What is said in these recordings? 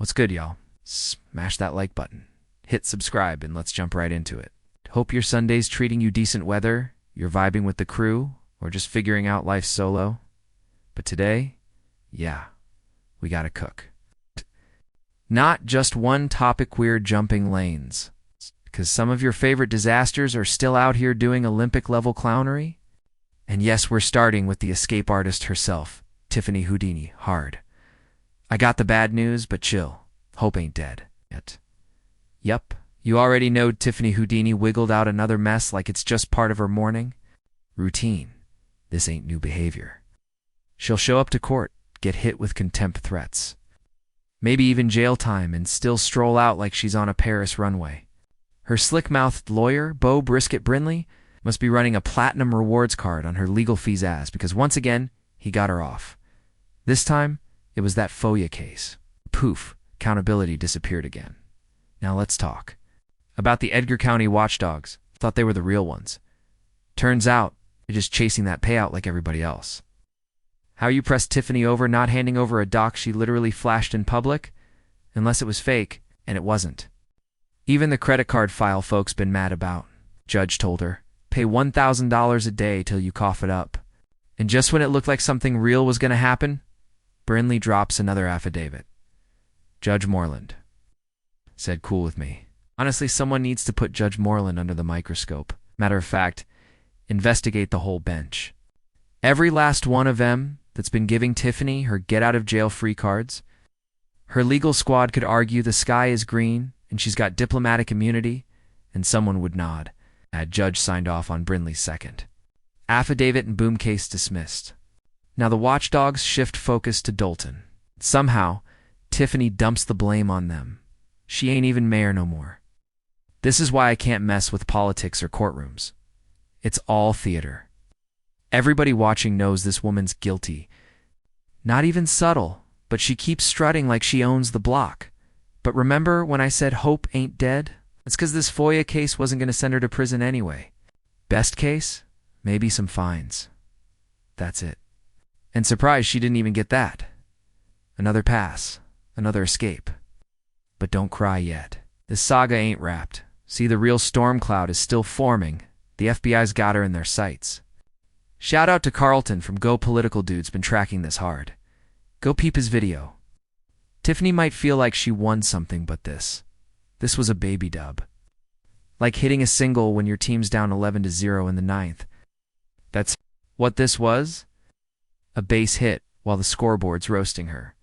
What's good, y'all? Smash that like button. Hit subscribe and let's jump right into it. Hope your Sunday's treating you decent weather, you're vibing with the crew, or just figuring out life solo. But today, yeah, we gotta cook. Not just one topic we're jumping lanes, because some of your favorite disasters are still out here doing Olympic-level clownery. And yes, we're starting with the escape artist herself, Tiffany Henyard. I got the bad news, but chill. Hope ain't dead yet. Yup, you already know Tiffany Henyard wiggled out another mess like it's just part of her morning routine. This ain't new behavior. She'll show up to court, get hit with contempt threats, maybe even jail time, and still stroll out like she's on a Paris runway. Her slick-mouthed lawyer, Beau Brisket Brinley, must be running a platinum rewards card on her legal fees ass because once again, he got her off. This time, it was that FOIA case. Poof, accountability disappeared again. Now let's talk about the Edgar County watchdogs. Thought they were the real ones. Turns out, they're just chasing that payout like everybody else. How you pressed Tiffany over not handing over a doc she literally flashed in public? Unless it was fake, and it wasn't. Even the credit card file folks been mad about. Judge told her, pay $1,000 a day till you cough it up. And just when it looked like something real was going to happen, Brinley drops another affidavit. Judge Moreland said cool with me. Honestly, someone needs to put Judge Moreland under the microscope. Matter of fact, investigate the whole bench. Every last one of them that's been giving Tiffany her get-out-of-jail-free cards. Her legal squad could argue the sky is green and she's got diplomatic immunity, and someone would nod. A judge signed off on Brinley's second affidavit and boom, case dismissed. Now the watchdogs shift focus to Dalton. Somehow, Tiffany dumps the blame on them. She ain't even mayor no more. This is why I can't mess with politics or courtrooms. It's all theater. Everybody watching knows this woman's guilty. Not even subtle, but she keeps strutting like she owns the block. But remember when I said hope ain't dead? It's because this FOIA case wasn't going to send her to prison anyway. Best case? Maybe some fines. That's it. And surprise, she didn't even get that. Another pass. Another escape. But don't cry yet. This saga ain't wrapped. See, the real storm cloud is still forming. The FBI's got her in their sights. Shout out to Carlton from Go Political Dude's been tracking this hard. Go peep his video. Tiffany might feel like she won something, but this was a baby dub. Like hitting a single when your team's down 11-0 in the ninth. That's what this was? A base hit while the scoreboard's roasting her.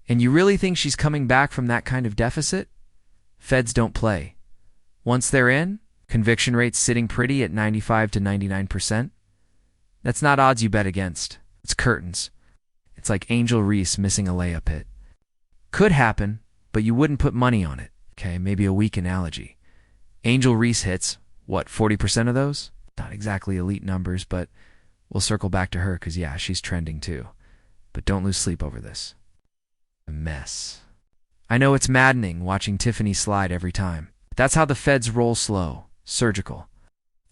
And you really think she's coming back from that kind of deficit? Feds don't play. Once they're in, conviction rate's sitting pretty at 95 to 99%. That's not odds you bet against. It's curtains. It's like Angel Reese missing a layup hit. Could happen, but you wouldn't put money on it. Okay, maybe a weak analogy. Angel Reese hits, what, 40% of those? Not exactly elite numbers, but we'll circle back to her because, yeah, she's trending too. But don't lose sleep over this. A mess. I know it's maddening watching Tiffany slide every time. That's how the feds roll slow, surgical.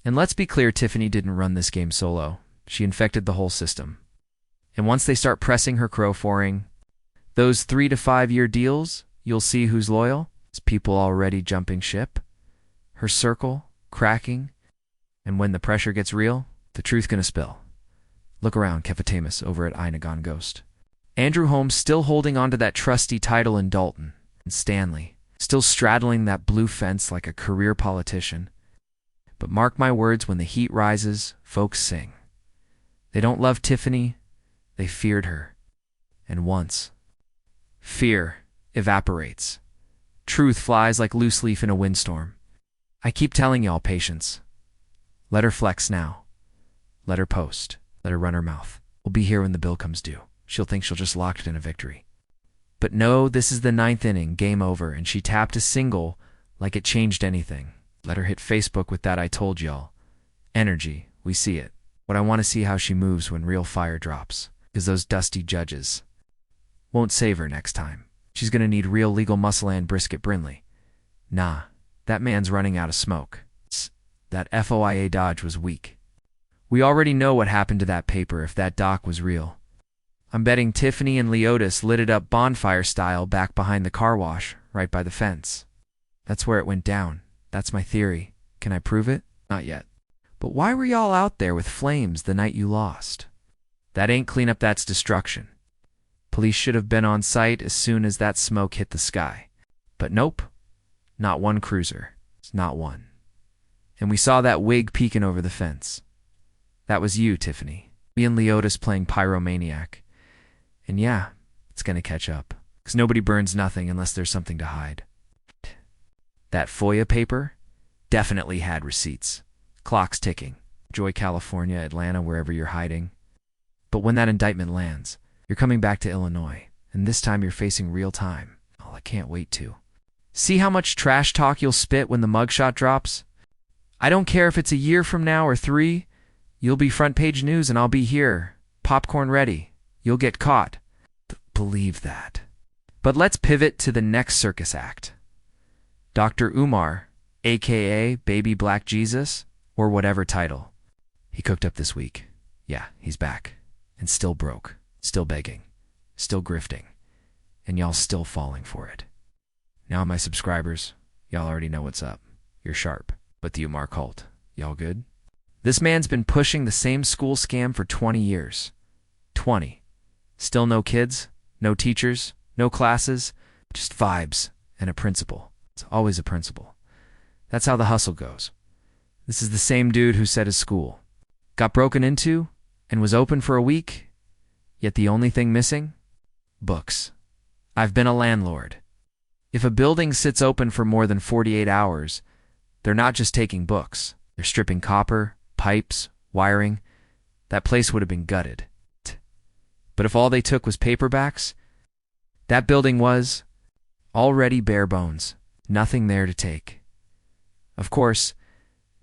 And let's be clear, Tiffany didn't run this game solo. She infected the whole system. And once they start pressing her crow-foring, those 3 to 5 year deals, you'll see who's loyal. It's people already jumping ship. Her circle, cracking. And when the pressure gets real, the truth gonna spill. Look around, Kefatamus over at Inagon Ghost. Andrew Holmes still holding onto that trusty title in Dalton. And Stanley, still straddling that blue fence like a career politician. But mark my words, when the heat rises, folks sing. They don't love Tiffany, they feared her. And once fear evaporates, truth flies like loose leaf in a windstorm. I keep telling y'all, patience. Let her flex now. Let her post. Let her run her mouth. We'll be here when the bill comes due. She'll think she'll just lock it in a victory. But no, this is the 9th inning, game over, and she tapped a single like it changed anything. Let her hit Facebook with that I told y'all. Energy, we see it. But I want to see how she moves when real fire drops. Because those dusty judges won't save her next time. She's going to need real legal muscle and Brisket Brinley. Nah, that man's running out of smoke. That FOIA dodge was weak. We already know what happened to that paper if that doc was real. I'm betting Tiffany and Leotis lit it up bonfire style back behind the car wash, right by the fence. That's where it went down. That's my theory. Can I prove it? Not yet. But why were y'all out there with flames the night you lost? That ain't cleanup, that's destruction. Police should have been on site as soon as that smoke hit the sky. But nope. Not one cruiser. It's not one. And we saw that wig peeking over the fence. That was you, Tiffany. Me and Leotis playing pyromaniac. And yeah, it's gonna catch up. 'Cause nobody burns nothing unless there's something to hide. That FOIA paper definitely had receipts. Clock's ticking. Enjoy California, Atlanta, wherever you're hiding. But when that indictment lands, you're coming back to Illinois. And this time you're facing real time. Oh, I can't wait to. See how much trash talk you'll spit when the mugshot drops? I don't care if it's a year from now or 3. You'll be front page news and I'll be here. Popcorn ready. You'll get caught. Believe that. But let's pivot to the next circus act. Dr. Umar, a.k.a. Baby Black Jesus, or whatever title, he cooked up this week. Yeah, he's back. And still broke. Still begging. Still grifting. And y'all still falling for it. Now, my subscribers, y'all already know what's up. You're sharp. But the Umar cult, y'all good? This man's been pushing the same school scam for 20 years. 20. Still no kids, no teachers, no classes, just vibes and a principal. It's always a principal. That's how the hustle goes. This is the same dude who said his school got broken into and was open for a week, yet the only thing missing? Books. I've been a landlord. If a building sits open for more than 48 hours, they're not just taking books. They're stripping copper, pipes, wiring. That place would have been gutted. But if all they took was paperbacks, that building was already bare bones. Nothing there to take. Of course,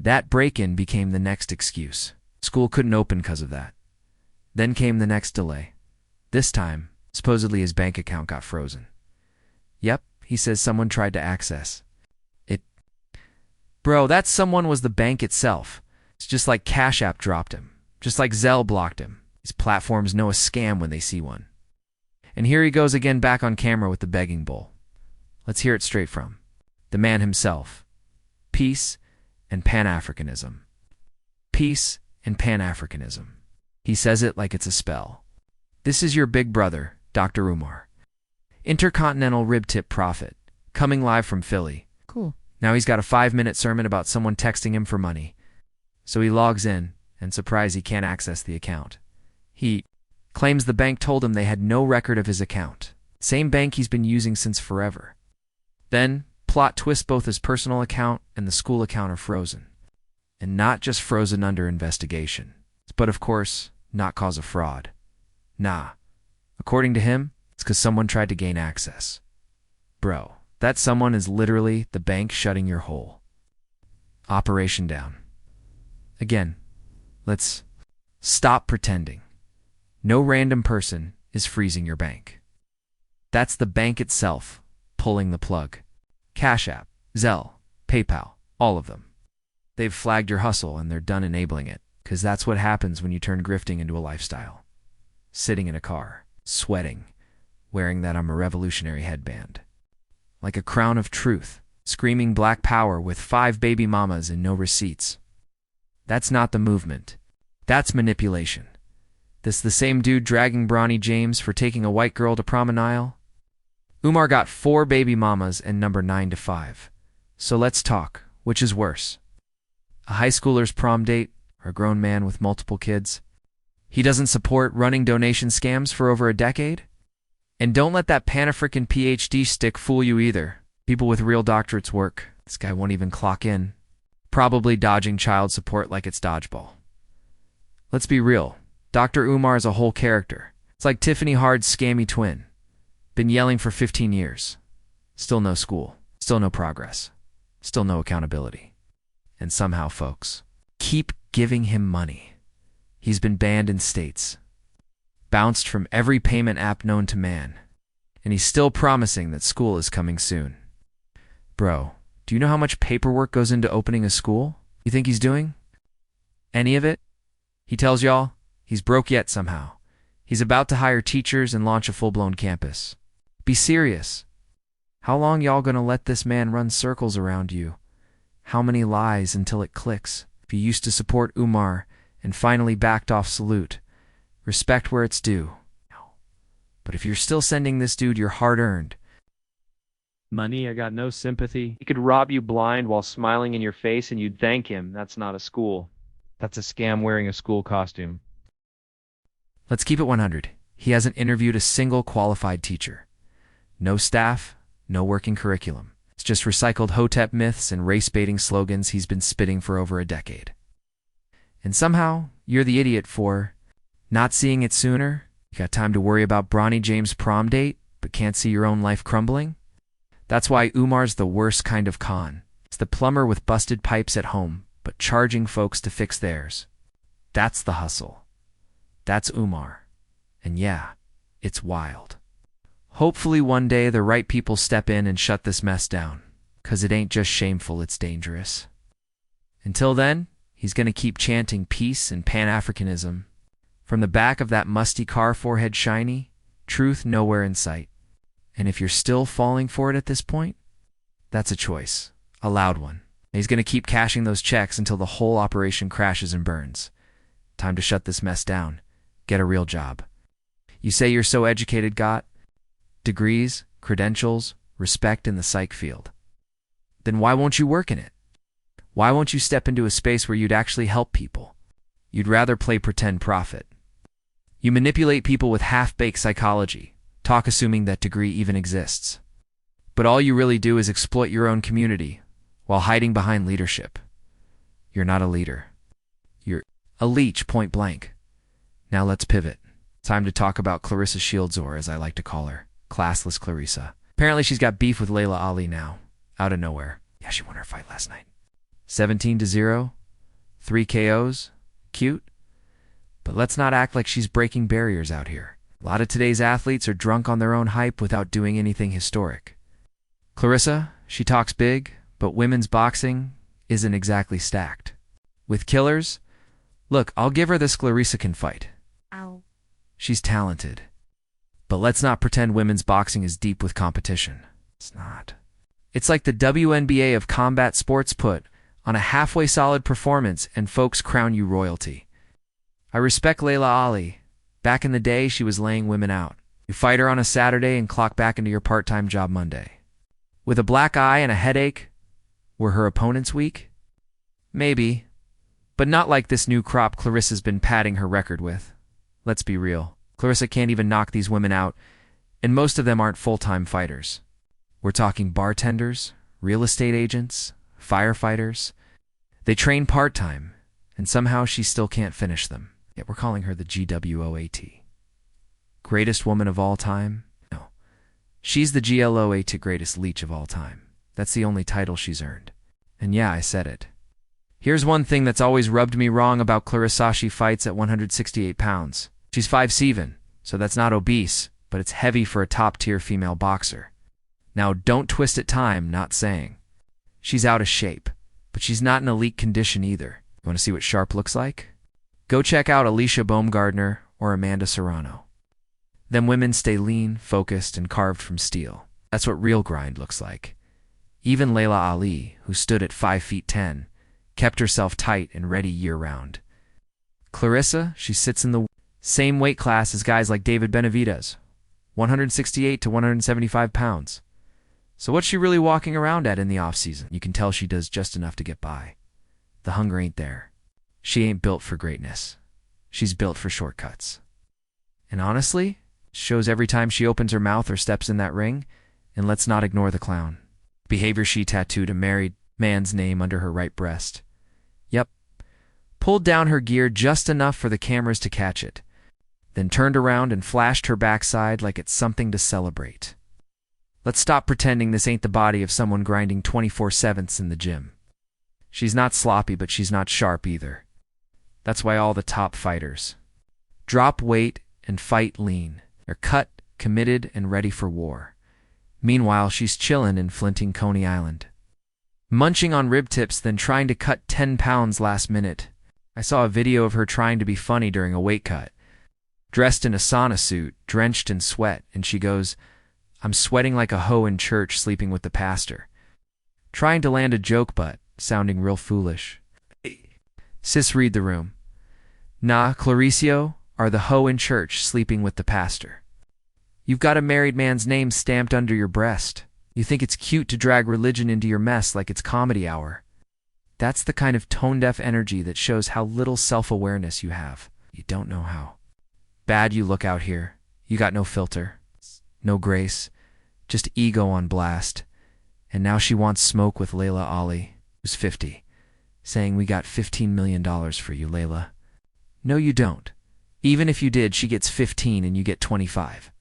that break-in became the next excuse. School couldn't open because of that. Then came the next delay. This time, supposedly his bank account got frozen. Yep, he says someone tried to access it. Bro, that someone was the bank itself. It's just like Cash App dropped him. Just like Zelle blocked him. These platforms know a scam when they see one. And here he goes again back on camera with the begging bowl. Let's hear it straight from the man himself. Peace and Pan-Africanism. Peace and Pan-Africanism. He says it like it's a spell. This is your big brother, Dr. Umar. Intercontinental rib-tip prophet, coming live from Philly. Cool. Now he's got a 5-minute sermon about someone texting him for money. So he logs in, and surprise, he can't access the account. He claims the bank told him they had no record of his account. Same bank he's been using since forever. Then, plot twist, both his personal account and the school account are frozen. And not just frozen under investigation, but of course, not cause of fraud. Nah. According to him, it's because someone tried to gain access. Bro, that someone is literally the bank shutting your hole. Operation down. Again, let's stop pretending. No random person is freezing your bank. That's the bank itself pulling the plug. Cash App, Zelle, PayPal, all of them. They've flagged your hustle and they're done enabling it, because that's what happens when you turn grifting into a lifestyle. Sitting in a car, sweating, wearing that I'm a revolutionary headband. Like a crown of truth, screaming black power with 5 baby mamas and no receipts. That's not the movement. That's manipulation. This the same dude dragging Bronny James for taking a white girl to prom in Nile? Umar got 4 baby mamas and number 9 to 5. So let's talk. Which is worse? A high schooler's prom date or a grown man with multiple kids? He doesn't support running donation scams for over a decade? And don't let that Pan-African PhD stick fool you either. People with real doctorates work. This guy won't even clock in. Probably dodging child support like it's dodgeball. Let's be real. Dr. Umar is a whole character. It's like Tiffany Henyard's scammy twin. Been yelling for 15 years. Still no school. Still no progress. Still no accountability. And somehow, folks, keep giving him money. He's been banned in states. Bounced from every payment app known to man. And he's still promising that school is coming soon. Bro, do you know how much paperwork goes into opening a school? You think he's doing any of it? He tells y'all he's broke yet somehow. He's about to hire teachers and launch a full-blown campus. Be serious. How long y'all gonna let this man run circles around you? How many lies until it clicks? If you used to support Umar and finally backed off Salute, respect where it's due. But if you're still sending this dude your hard-earned money, I got no sympathy. He could rob you blind while smiling in your face and you'd thank him. That's not a school. That's a scam wearing a school costume. Let's keep it 100. He hasn't interviewed a single qualified teacher. No staff, no working curriculum. It's just recycled Hotep myths and race-baiting slogans he's been spitting for over a decade. And somehow, you're the idiot for not seeing it sooner. You got time to worry about Bronny James' prom date, but can't see your own life crumbling? That's why Umar's the worst kind of con. It's the plumber with busted pipes at home, but charging folks to fix theirs. That's the hustle. That's Umar. And yeah, it's wild. Hopefully one day the right people step in and shut this mess down, 'cause it ain't just shameful, it's dangerous. Until then, he's gonna keep chanting peace and Pan-Africanism. From the back of that musty car, forehead shiny, truth nowhere in sight. And if you're still falling for it at this point, that's a choice, a loud one. And he's gonna keep cashing those checks until the whole operation crashes and burns. Time to shut this mess down. Get a real job. You say you're so educated, got degrees, credentials, respect in the psych field. Then why won't you work in it? Why won't you step into a space where you'd actually help people? You'd rather play pretend prophet. You manipulate people with half-baked psychology, talk assuming that degree even exists. But all you really do is exploit your own community while hiding behind leadership. You're not a leader. You're a leech, point blank. Now let's pivot. Time to talk about Clarissa Shields, or as I like to call her, classless Clarissa. Apparently she's got beef with Layla Ali now, out of nowhere. Yeah, she won her fight last night. 17-0, 3 KOs, cute. But let's not act like she's breaking barriers out here. A lot of today's athletes are drunk on their own hype without doing anything historic. Clarissa, she talks big, but women's boxing isn't exactly stacked. With killers, look, I'll give her this Clarissa can fight. Ow. She's talented. But let's not pretend women's boxing is deep with competition. It's not. It's like the WNBA of combat sports, put on a halfway solid performance and folks crown you royalty. I respect Layla Ali. Back in the day, she was laying women out. You fight her on a Saturday and clock back into your part-time job Monday. With a black eye and a headache, were her opponents weak? Maybe. But not like this new crop Clarissa's been padding her record with. Let's be real. Clarissa can't even knock these women out, and most of them aren't full-time fighters. We're talking bartenders, real estate agents, firefighters. They train part-time, and somehow she still can't finish them. Yet we're calling her the GWOAT. Greatest woman of all time? No. She's the GLOAT, greatest leech of all time. That's the only title she's earned. And yeah, I said it. Here's one thing that's always rubbed me wrong about Clarissa: she fights at 168 pounds. She's 5'7", so that's not obese, but it's heavy for a top-tier female boxer. Now, don't twist at time, not saying. She's out of shape, but she's not in elite condition either. You want to see what sharp looks like? Go check out Alicia Baumgardner or Amanda Serrano. Them women stay lean, focused, and carved from steel. That's what real grind looks like. Even Layla Ali, who stood at 5'10", kept herself tight and ready year-round. Clarissa, she sits in the same weight class as guys like David Benavidez, 168 to 175 pounds. So what's she really walking around at in the off-season? You can tell she does just enough to get by. The hunger ain't there. She ain't built for greatness. She's built for shortcuts. And honestly, it shows every time she opens her mouth or steps in that ring, and let's not ignore the clown. Behavior she tattooed a married man's name under her right breast. Yep. Pulled down her gear just enough for the cameras to catch it, then turned around and flashed her backside like it's something to celebrate. Let's stop pretending this ain't the body of someone grinding 24/7 in the gym. She's not sloppy, but she's not sharp either. That's why all the top fighters drop weight and fight lean. They're cut, committed, and ready for war. Meanwhile, she's chillin' in flinting Coney Island, munching on rib tips, then trying to cut 10 pounds last minute. I saw a video of her trying to be funny during a weight cut. dressed in a sauna suit, drenched in sweat, and she goes, "I'm sweating like a hoe in church sleeping with the pastor." Trying to land a joke but sounding real foolish. Sis, read the room. Nah, Claricio are the hoe in church sleeping with the pastor. You've got a married man's name stamped under your breast. You think it's cute to drag religion into your mess like it's comedy hour. That's the kind of tone-deaf energy that shows how little self-awareness you have. You don't know how bad you look out here. You got no filter, no grace, just ego on blast. And now she wants smoke with Layla Ali, who's 50, saying, "We got $15 million for you, Layla." No, you don't. Even if you did, she gets 15 and you get 25.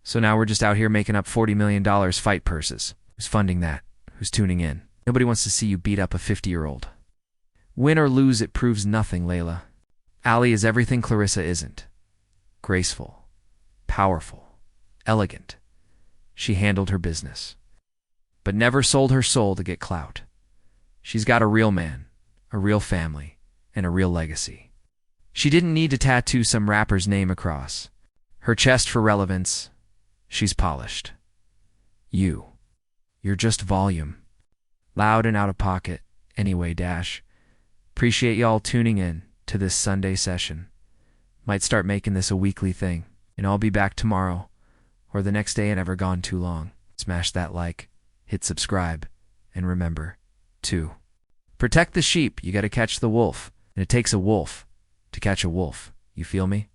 So now we're just out here making up $40 million fight purses. Who's funding that? Who's tuning in? Nobody wants to see you beat up a 50-year-old. Win or lose, it proves nothing, Layla. Ali is everything Clarissa isn't. Graceful, powerful, elegant. She handled her business, but never sold her soul to get clout. She's got a real man, a real family, and a real legacy. She didn't need to tattoo some rapper's name across her chest for relevance. She's polished. You're just volume. Loud and out of pocket. Anyway, appreciate y'all tuning in to this Sunday session. Might start making this a weekly thing, and I'll be back tomorrow or the next day. It never gone too long. Smash that like, hit subscribe, and remember, to protect the sheep, you gotta catch the wolf, and it takes a wolf to catch a wolf. You feel me?